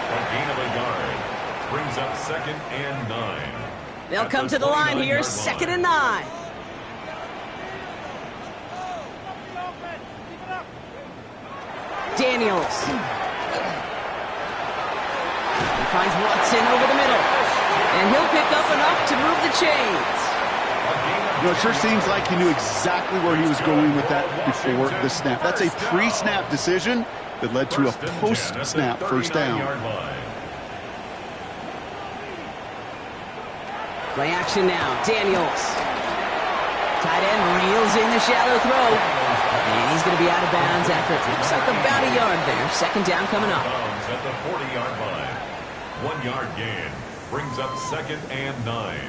A gain of a yard brings up 2nd and 9. They'll come to the line here, 2nd and 9. Daniels. He finds Watson over the middle. And he'll pick up enough to move the chains. It sure seems like he knew exactly where he was going with that before the snap. That's a pre-snap decision that led to a post-snap first down. Play action now. Daniels. Tight end reels in the shallow throw. And he's going to be out of bounds after it looks like about a yard there. 2nd down coming up. At the 40-yard line. 1 yard gain brings up 2nd and 9.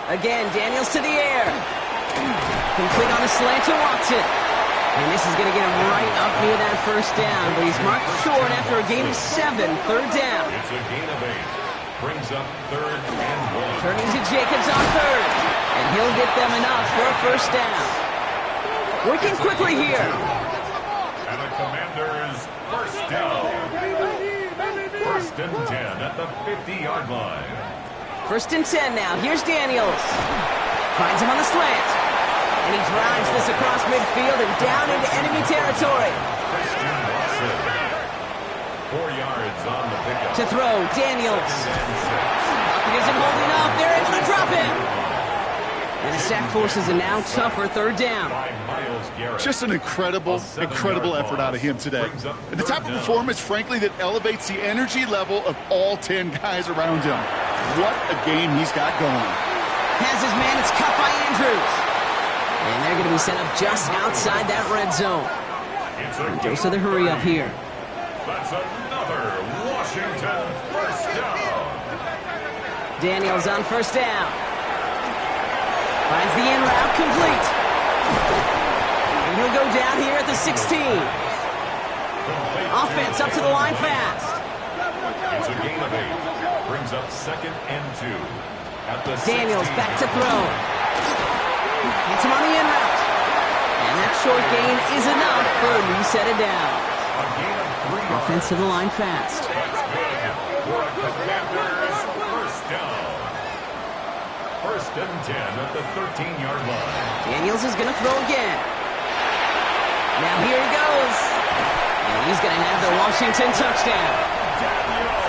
Again, Daniels to the air. Complete on a slant to Watson. And this is going to get him right up near that first down. But he's marked short after a gain of 7. 3rd down. It's a gain of 8. Brings up 3rd and 1. Turning to Jacobs on 3rd. And he'll get them enough for a first down. Working quickly here. And the Commanders first down. 1st and 10 at the 50-yard line. 1st and 10 now. Here's Daniels. Finds him on the slant. And he drives this across midfield and down into enemy territory. Christian Watson. 4 yards on the pickup. To throw, Daniels. Pocket isn't holding up. They're able to drop him. And the sack forces a now tougher 3rd down. Just an incredible effort out of him today. And the type of performance, frankly, that elevates the energy level of all 10 guys around him. What a game he's got going. Has his man. It's cut by Andrews. And they're going to be set up just outside that red zone. Dose of the hurry up here. That's another Washington first down. Daniels on 1st down. Finds the in route complete. And he'll go down here at the 16. Offense up to the line fast. It's a gain of 8. Brings up 2nd and 2. At the Daniels 16. back to throw. Gets him on the in route. And that short gain is enough for a new set of downs. A gain of 3 yards. Offense to the line fast. That's good for a Commanders first down. 1st and 10 at the 13-yard line. Daniels is going to throw again. Now here he goes. And he's going to have the Washington touchdown.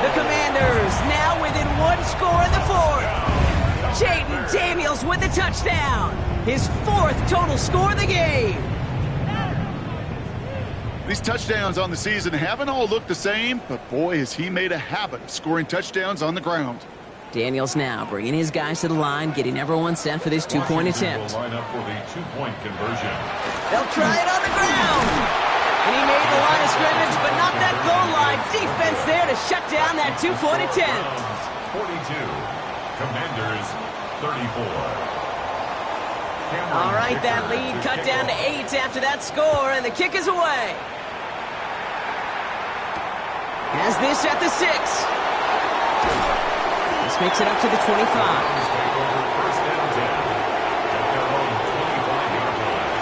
The Commanders now within 1 score in the 4th. Jayden Daniels with the touchdown. His 4th total score of the game. These touchdowns on the season haven't all looked the same, but boy, has he made a habit of scoring touchdowns on the ground. Daniels now bringing his guys to the line, getting everyone set for this 2-point attempt. Will line up for the 2-point conversion. They'll try it on the ground. And he made the line of scrimmage, but not that goal line. Defense there to shut down that 2-point attempt. 42. Commanders 34. All right, that lead cut down to 8 after that score, and the kick is away. Has this at the 6. This makes it up to the 25. First and 10 at their own 25-yard line.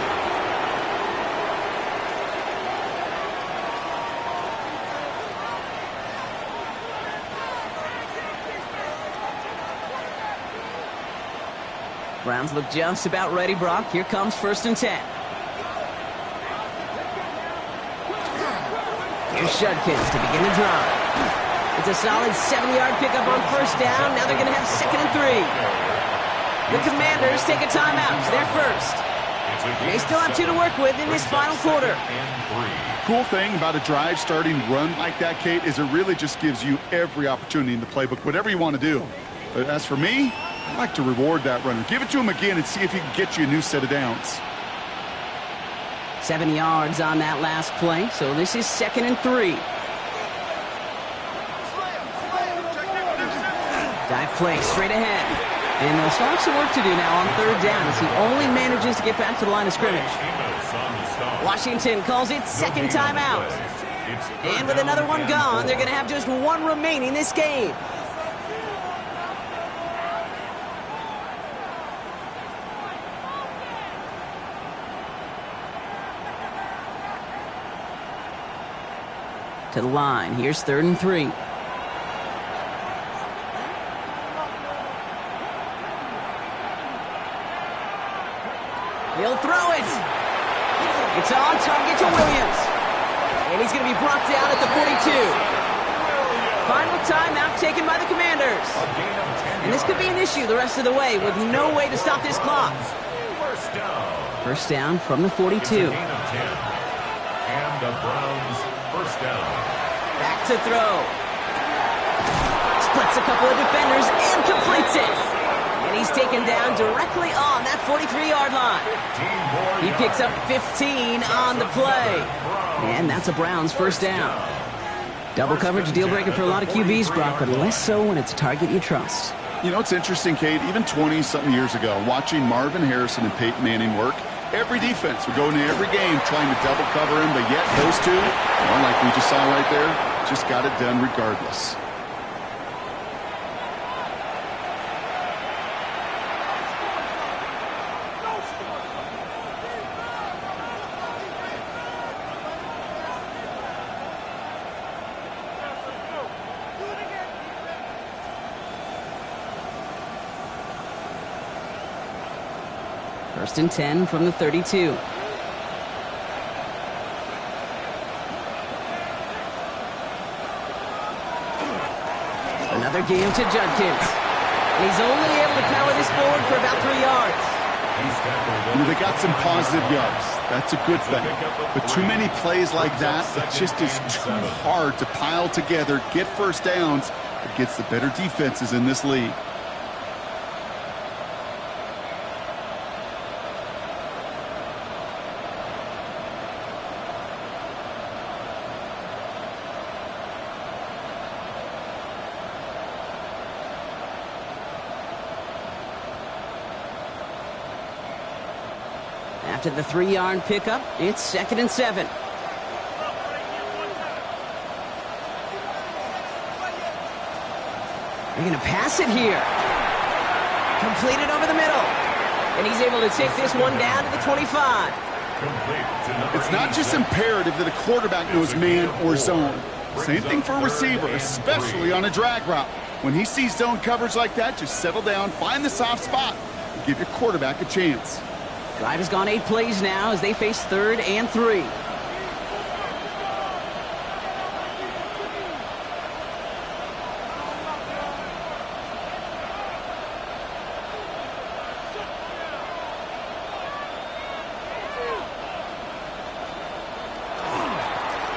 Browns look just about ready, Brock. Here comes 1st and 10. Here's Judkins to begin the drive. It's a solid 7-yard pickup on 1st down. Now they're going to have 2nd and 3. The Commanders take a timeout. It's their first. They still have 2 to work with in this final quarter. Cool thing about a drive starting run like that, Kate, is it really just gives you every opportunity in the playbook, whatever you want to do. But as for me, I like to reward that runner. Give it to him again and see if he can get you a new set of downs. 7 yards on that last play, so this is 2nd and 3. Dive play straight ahead. And they'll still have some work to do now on 3rd down as he only manages to get back to the line of scrimmage. Washington calls it 2nd timeout. And with another one gone, they're going to have just 1 remaining this game. To the line. Here's 3rd and 3. He'll throw it. It's on target to Williams. And he's going to be brought down at the 42. Final timeout taken by the Commanders. And this could be an issue the rest of the way with no way to stop this clock. First down from the 42. And the Browns first down. Back to throw. Splits a couple of defenders and completes it. And he's taken down directly on that 43-yard line. He picks up 15 on the play. And that's a Browns first down. Double coverage, deal breaker for a lot of QBs, Brock, but less so when it's a target you trust. You know, it's interesting, Kate, even 20-something years ago, watching Marvin Harrison and Peyton Manning work, every defense would go into every game trying to double cover him, but yet those two, well, like we just saw right there, just got it done regardless. First and 10 from the 32. Another game to Judkins. And he's only able to power this forward for about 3 yards. They got some positive yards. That's a good thing. But too many plays like that, it just is too hard to pile together, get first downs against the better defenses in this league. After the 3-yard pickup, it's 2nd and 7. They're going to pass it here. Completed over the middle. And he's able to take this one down to the 25. It's not just imperative that a quarterback knows man or zone. Same thing for a receiver, especially on a drag route. When he sees zone coverage like that, just settle down, find the soft spot, and give your quarterback a chance. Drive has gone 8 plays now as they face 3rd and 3.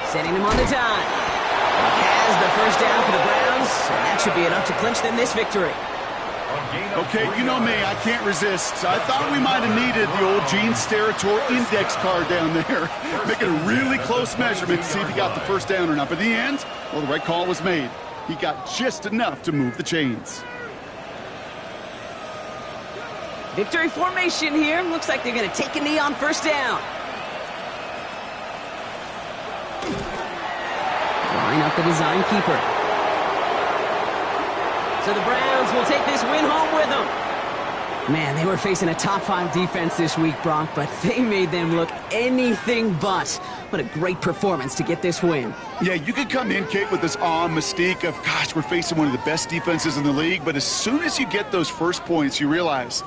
Setting him on the dime. Has the first down for the Browns, and that should be enough to clinch them this victory. Okay, you know me, I can't resist. I thought we might have needed the old Gene Steratore index card down there. Making a really close measurement to see if he got the first down or not. But in the end, well, the right call was made. He got just enough to move the chains. Victory formation here. Looks like they're going to take a knee on first down. Line up the design keeper. So the Browns will take this win home with them. Man, they were facing a top-5 defense this week, Brock, but they made them look anything but. What a great performance to get this win. Yeah, you could come in, Kate, with this awe and mystique of, gosh, we're facing one of the best defenses in the league, but as soon as you get those first points, you realize